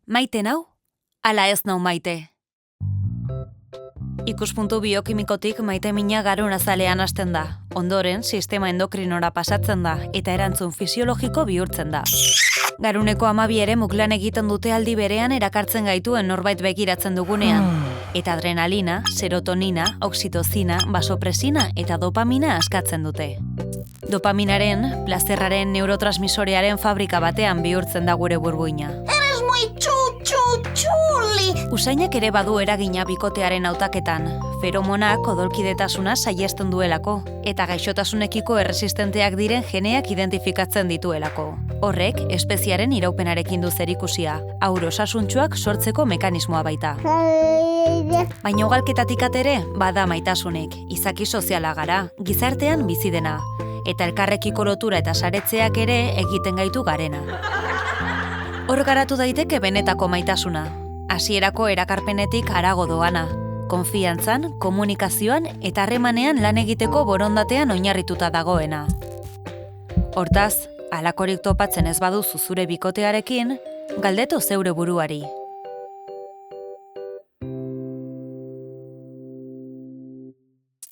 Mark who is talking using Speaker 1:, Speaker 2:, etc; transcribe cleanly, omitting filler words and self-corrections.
Speaker 1: Maite nau? Ala ez nau maite? Ikuspuntu biokimikotik maite mina garun azalean hasten da. Ondoren, sistema endokrinora pasatzen da eta erantzun fisiologiko bihurtzen da. Garuneko 12 eremuk lan egiten dute aldi berean erakartzen gaituen norbait begiratzen dugunean. Eta adrenalina, serotonina, oxitozina, basopresina eta dopamina askatzen dute. Dopaminaren, plazerraren neurotransmisorearen fabrika batean bihurtzen da gure burbuina.
Speaker 2: Eres muy txuli.
Speaker 1: Usainak ere badu eragina bikotearen hautaketan. Feromonak odolkidetasuna saihesten duelako, eta gaixotasunekiko erresistenteak diren geneak identifikatzen dituelako. Horrek, espeziaren iraupenarekin du zerikusia, haur osasuntsuak sortzeko mekanismoa baita. Baina ugalketatik atere, bada maitasunik, izaki soziala gara, gizartean bizi dena, eta elkarrekiko lotura eta saretzeak ere egiten gaitu garena. Hor garatu daiteke benetako maitasuna, hasierako erakarpenetik harago doana, konfiantzan, komunikazioan eta harremanean lan egiteko borondatean oinarrituta dagoena. Hortaz, halakorik topatzen ez baduzu zure bikotearekin, galdetu zeure buruari.